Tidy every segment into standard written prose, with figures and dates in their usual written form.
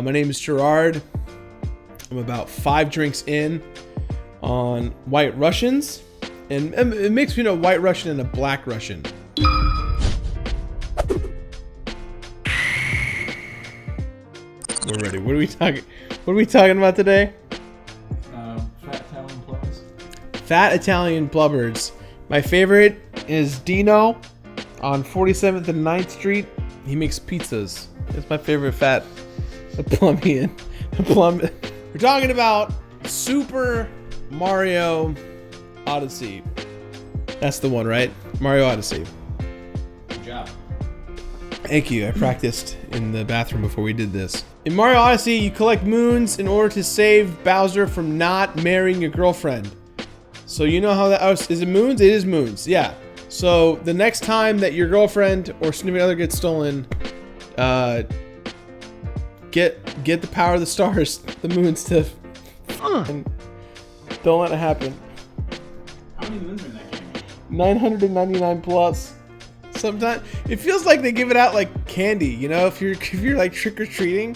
My name is Jirard. I'm about 5 drinks in on White Russians. And it makes me know White Russian and a Black Russian. We're ready. What are we talking about today? Fat Italian blubbers. Fat Italian blubbers. My favorite is Dino on 47th and 9th Street. He makes pizzas. It's my favorite fat plumbian. We're talking about Super Mario Odyssey. That's the one, right? Mario Odyssey. Good job. Thank you. I practiced in the bathroom before we did this. In Mario Odyssey, you collect moons in order to save Bowser from not marrying your girlfriend. So you know how that is. It moons? It is moons. Yeah. So the next time that your girlfriend or significant other gets stolen, get the power of the stars, the moons, to and don't let it happen. How many moons are in that game? 999 plus. Sometimes it feels like they give it out like candy, you know, if you're like trick-or-treating,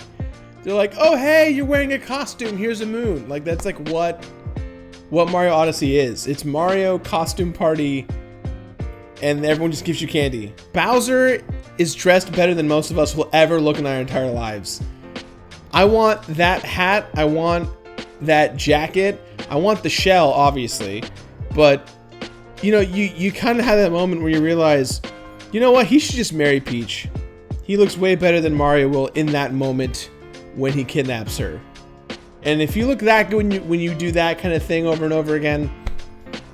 they're like, oh hey, you're wearing a costume, here's a moon. Like that's like what Mario Odyssey is. It's Mario costume party and everyone just gives you candy. Bowser is dressed better than most of us will ever look in our entire lives. I want that hat, I want that jacket, I want the shell obviously, but you know, you kind of have that moment where you realize, you know what? He should just marry Peach. He looks way better than Mario will in that moment when he kidnaps her. And if you look that good when you do that kind of thing over and over again,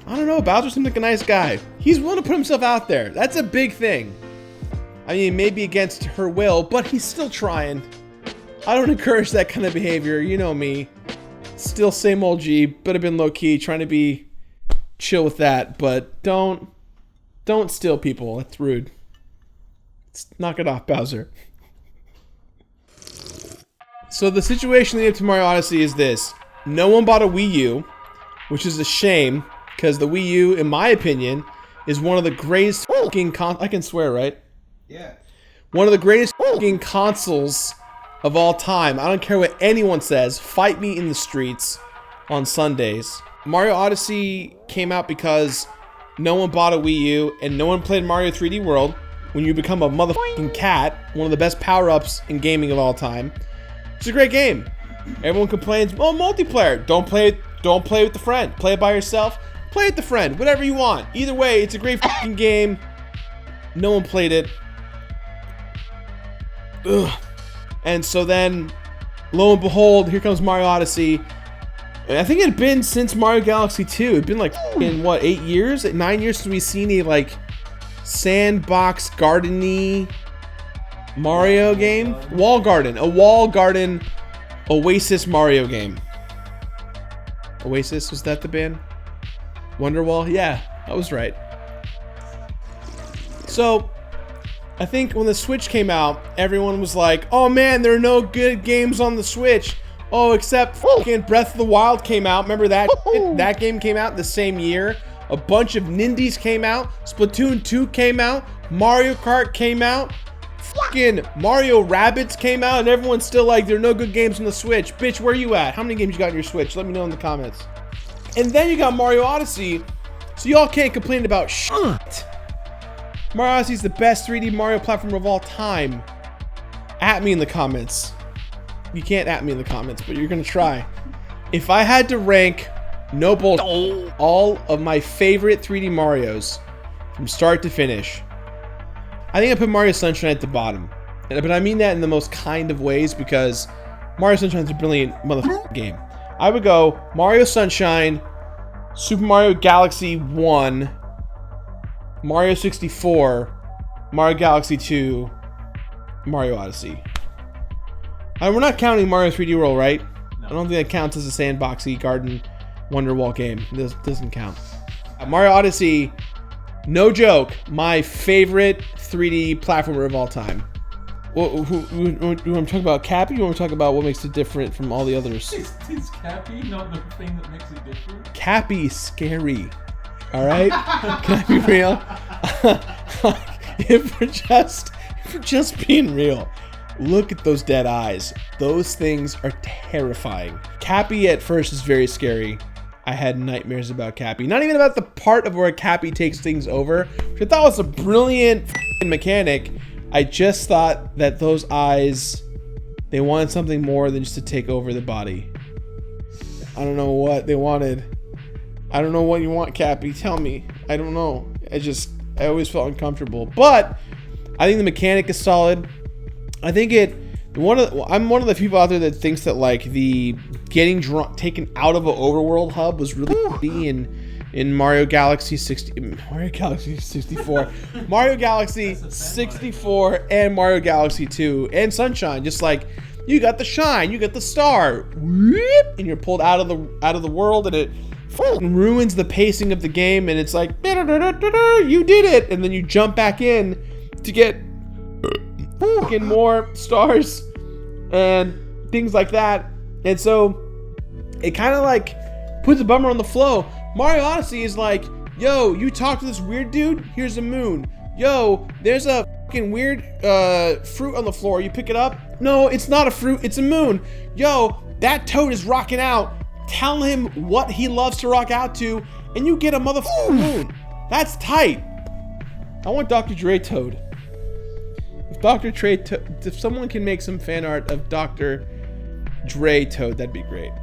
I don't know, Bowser seems like a nice guy. He's willing to put himself out there. That's a big thing. I mean, maybe against her will, but he's still trying. I don't encourage that kind of behavior. You know me. Still same old G, but I've been low-key trying to be chill with that, but don't steal people. That's rude. Knock it off, Bowser. So the situation leading up to Mario Odyssey is this. No one bought a Wii U, which is a shame, because the Wii U, in my opinion, is one of the greatest fucking I can swear, right? Yeah. One of the greatest fucking consoles of all time. I don't care what anyone says. Fight me in the streets on Sundays. Mario Odyssey came out because no one bought a Wii U and no one played Mario 3D World. When you become a motherfucking cat, one of the best power-ups in gaming of all time. It's a great game. Everyone complains, oh, multiplayer. Don't play with the friend. Play it by yourself. Play with the friend. Whatever you want. Either way, it's a great fucking game. No one played it. Ugh. And so then, lo and behold, here comes Mario Odyssey. I think it had been since Mario Galaxy 2. It'd been like in what, 8 years? 9 years since we've seen a like sandbox garden-y Mario game? A wall garden Oasis Mario game. Oasis, was that the band? Wonderwall? Yeah, I was right. So, I think when the Switch came out, everyone was like, oh man, there are no good games on the Switch. Oh, except fucking Breath of the Wild came out. Remember that? That game came out the same year. A bunch of Nindies came out. Splatoon 2 came out. Mario Kart came out. Fucking Mario Rabbids came out. And everyone's still like, there are no good games on the Switch. Bitch, where you at? How many games you got on your Switch? Let me know in the comments. And then you got Mario Odyssey. So y'all can't complain about shit. Mario Odyssey is the best 3D Mario platform of all time. At me in the comments. You can't at me in the comments, but you're gonna try. If I had to rank, no bullshit, all of my favorite 3D Marios from start to finish, I think I put Mario Sunshine at the bottom. But I mean that in the most kind of ways because Mario Sunshine is a brilliant motherfucking game. I would go Mario Sunshine, Super Mario Galaxy 1, Mario 64, Mario Galaxy 2, Mario Odyssey. We're not counting Mario 3D World, right? No. I don't think that counts as a sandboxy garden Wonderwall game. This doesn't count. Mario Odyssey, no joke, my favorite 3D platformer of all time. You want to talk about Cappy? You want to talk about what makes it different from all the others? Is Cappy not the thing that makes it different? Cappy's scary. All right? Can I be real? if we're just being real, Look at those dead eyes. Those things are terrifying. Cappy at first is very scary. I had nightmares about Cappy. Not even about the part of where Cappy takes things over, which I thought was a brilliant mechanic. I just thought that those eyes, they wanted something more than just to take over the body. I don't know what they wanted. I don't know what you want, Cappy. Tell me. I don't know. I always felt uncomfortable. But I think the mechanic is solid. I think I'm one of the people out there that thinks that like the getting taken out of an overworld hub was really key in Mario Galaxy 64, Mario Galaxy 64, and Mario Galaxy 2, and Sunshine. Just like you got the shine, you got the star, whoop, and you're pulled out of the world, and it ruins the pacing of the game. And it's like you did it, and then you jump back in to get fucking more stars and things like that. And so it kind of like puts a bummer on the flow. Mario Odyssey is like, yo, you talk to this weird dude, here's a moon. Yo, there's a fucking weird fruit on the floor, you pick it up. No, it's not a fruit, it's a moon. Yo, that toad is rocking out. Tell him what he loves to rock out to, and you get a motherfucking moon. That's tight. I want Dr. Dre Toad. If someone can make some fan art of Dr. Dre Toad, that'd be great.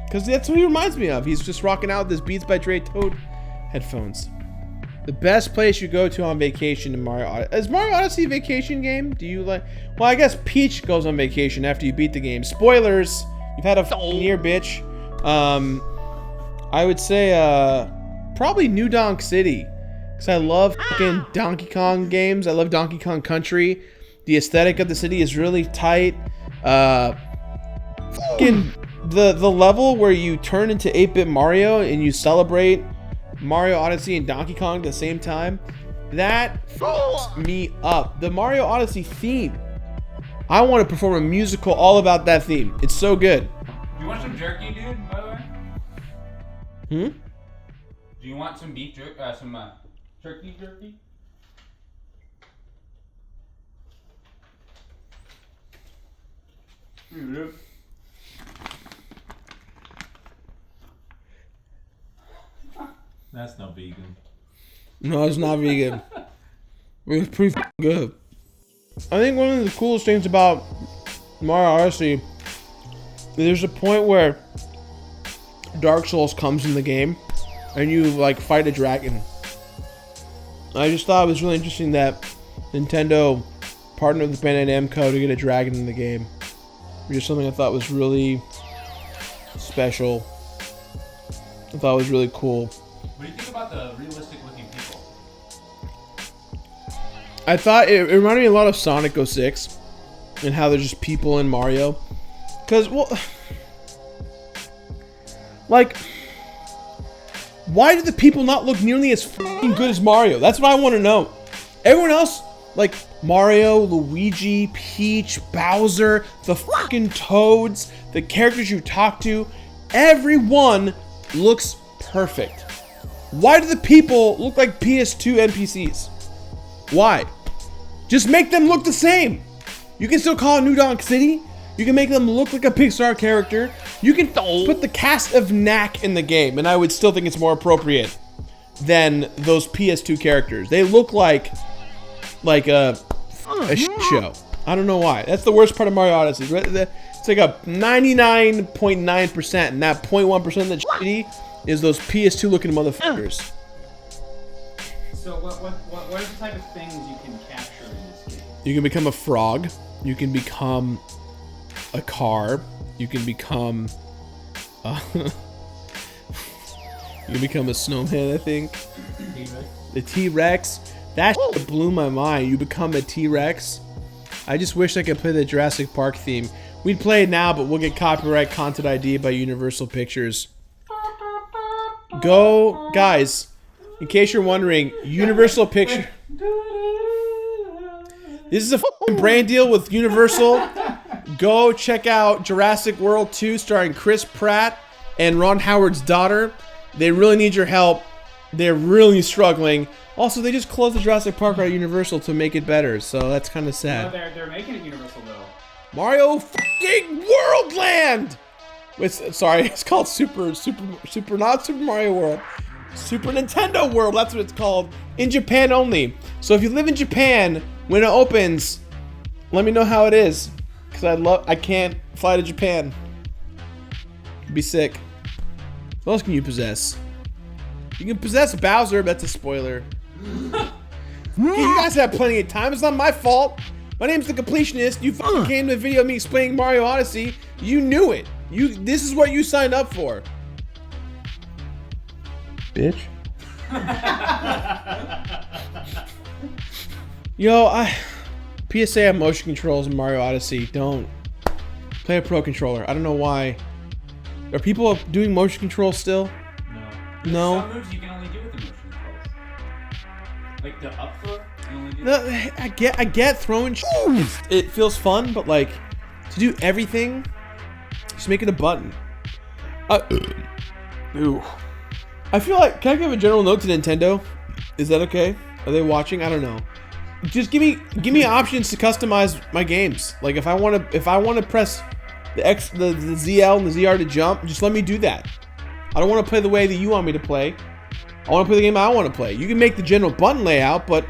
Because that's what he reminds me of. He's just rocking out with his Beats by Dre Toad headphones. The best place you go to on vacation in Mario Odyssey. Is Mario Odyssey a vacation game? Do you like... Well, I guess Peach goes on vacation after you beat the game. Spoilers! You've had a f***ing year, bitch. I would say, probably New Donk City. Because I love fucking Donkey Kong games. I love Donkey Kong Country. The aesthetic of the city is really tight. Fucking the level where you turn into 8-bit Mario and you celebrate Mario Odyssey and Donkey Kong at the same time. That fucks me up. The Mario Odyssey theme. I want to perform a musical all about that theme. It's so good. Do you want some jerky, dude, by the way? Do you want some beef jerky? Turkey jerky? That's not vegan. No, it's not vegan. It's pretty good. I think one of the coolest things about Mario Odyssey, there's a point where Dark Souls comes in the game and you like fight a dragon. I just thought it was really interesting that Nintendo partnered with Bandai Namco to get a dragon in the game. Which is something I thought was really special. I thought it was really cool. What do you think about the realistic looking people? I thought it reminded me a lot of Sonic 06 and how there's just people in Mario. Because, well, like, why do the people not look nearly as fucking good as Mario? That's what I want to know. Everyone else, like Mario, Luigi, Peach, Bowser, the fucking Toads, the characters you talk to, everyone looks perfect. Why do the people look like PS2 NPCs? Why? Just make them look the same. You can still call it New Donk City. You can make them look like a Pixar character. You can put the cast of Knack in the game, and I would still think it's more appropriate than those PS2 characters. They look like a shit show. I don't know why. That's the worst part of Mario Odyssey. It's like a 99.9%, and that 0.1% that's shitty is those PS2 looking motherfuckers. So what are the type of things you can capture in this game? You can become a frog. You can become a car. You can become you can become a snowman, I think. T-Rex? The T-Rex. That shit blew my mind. You become a T-Rex. I just wish I could play the Jurassic Park theme. We'd play it now, but we'll get copyright content ID by Universal Pictures. Go, guys, in case you're wondering, Universal Pictures. This is a f***ing brand deal with Universal. Go check out Jurassic World 2 starring Chris Pratt and Ron Howard's daughter. They really need your help. They're really struggling. Also, they just closed the Jurassic Park at Universal to make it better, so that's kind of sad. No, they're making it Universal, though. Mario fucking Worldland. Sorry, it's called Super not Super Mario World. Super Nintendo World, that's what it's called. In Japan only. So if you live in Japan, when it opens, let me know how it is. Cause I can't fly to Japan. It'd be sick. What else can you possess? You can possess Bowser, that's a spoiler. You guys have plenty of time, it's not my fault. My name's The Completionist, you fucking came to a video of me explaining Mario Odyssey. You knew it. This is what you signed up for. Bitch. Yo, PSA on motion controls in Mario Odyssey. Don't play a pro controller. I don't know why. Are people doing motion control still? No. Some moves you can only do with the motion controls. Like the up throw, you only do. No, I get throwing. It feels fun, but like to do everything, just make it a button. Ooh. I feel like, can I give a general note to Nintendo? Is that okay? Are they watching? I don't know. Just give me options to customize my games. Like if I want to press the ZL and the ZR to jump, just let me do that. I don't want to play the way that you want me to play. I want to play the game I want to play. You can make the general button layout, but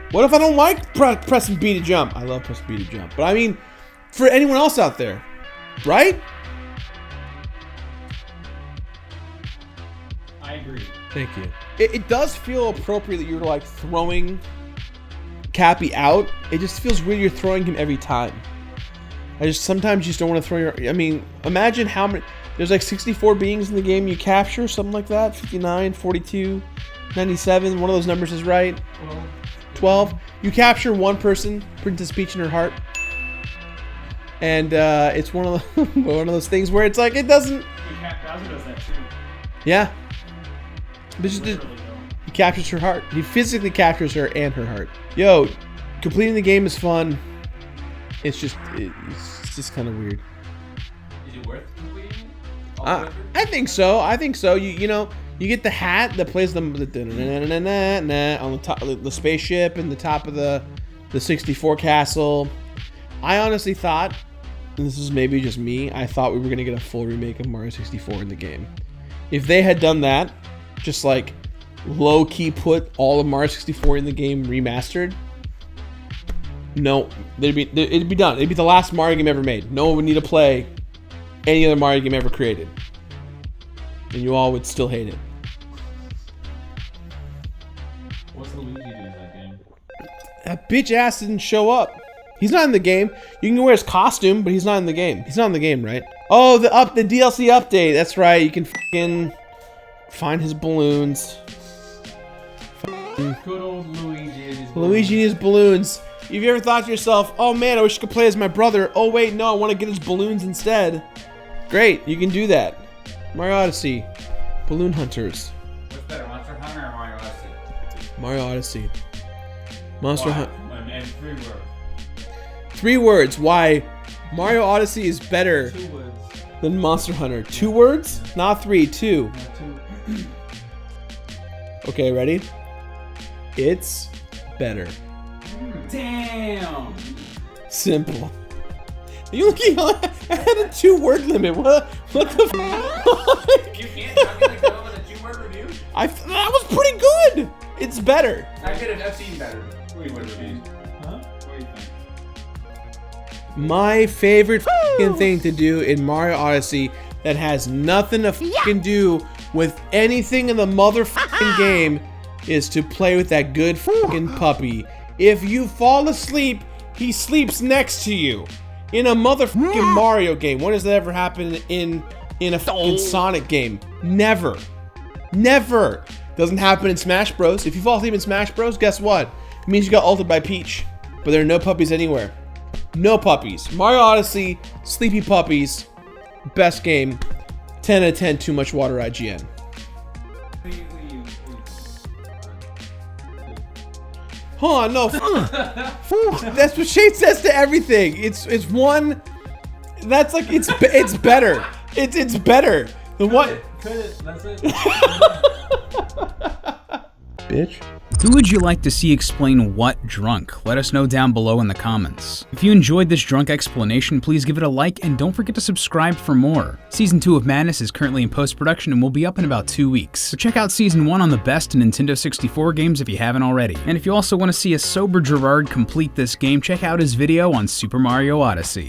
what if I don't like pressing B to jump? I love pressing B to jump, but I mean, for anyone else out there, right? I agree. Thank you. It does feel appropriate that you're like throwing Cappy out. It just feels weird you're throwing him every time. Sometimes you just don't want to throw your, I mean, imagine how many, there's like 64 beings in the game you capture, something like that, 59, 42, 97, one of those numbers is right. 12. You capture one person, Princess Peach in her heart. And it's one of those things where it's like, it doesn't. Bowser does that too. Yeah. But just, he captures her heart. He physically captures her and her heart. Yo, completing the game is fun. It's just kind of weird. Is it worth completing it? I think so. You know, you get the hat that plays the on the top of the spaceship and the top of the 64 castle. I honestly thought, and this is maybe just me, I thought we were gonna get a full remake of Mario 64 in the game. If they had done that, just like low key put all of Mario 64 in the game remastered, no, it'd be done. It'd be the last Mario game ever made. No one would need to play any other Mario game ever created, and you all would still hate it. What's Luigi doing in that game? That bitch ass didn't show up. He's not in the game. You can wear his costume, but he's not in the game. He's not in the game, right? Oh, the DLC update. That's right. You can fucking find his balloons. Good old Luigi and his balloons. Luigi and his balloons. Have you ever thought to yourself, oh man, I wish I could play as my brother. Oh wait, no, I want to get his balloons instead. Great, you can do that. Mario Odyssey. Balloon Hunters. What's better, Monster Hunter or Mario Odyssey? Mario Odyssey. Monster Hunter. And 3 words. 3 words. Why Mario Odyssey is better 2 words. than Monster Hunter. 2 words? Yeah. Not 3, 2. Not 2. Okay, ready? It's better. Damn. Simple. You looking? I had a 2-word limit. What the f? You can't tell me to go with a 2-word review? That was pretty good. It's better. I've seen better 3-word reviews. Huh? What do you think? My favorite f***ing thing to do in Mario Odyssey that has nothing to f***ing do with anything in the motherfucking game is to play with that good f***ing puppy. If you fall asleep, he sleeps next to you. In a motherfucking Mario game. When does that ever happen in a fucking Sonic game? Never. Never. Doesn't happen in Smash Bros. If you fall asleep in Smash Bros, guess what? It means you got ulted by Peach. But there are no puppies anywhere. No puppies. Mario Odyssey, sleepy puppies. Best game. 10 out of 10, too much water IGN. Hold on, no. That's what Shade says to everything. It's one. That's like it's better. It's better. The what? Cut it. That's it. Bitch. Who would you like to see explain what drunk? Let us know down below in the comments. If you enjoyed this drunk explanation, please give it a like and don't forget to subscribe for more. Season 2 of Madness is currently in post-production and will be up in about 2 weeks. So check out Season 1 on the best Nintendo 64 games if you haven't already. And if you also want to see a sober Jirard complete this game, check out his video on Super Mario Odyssey.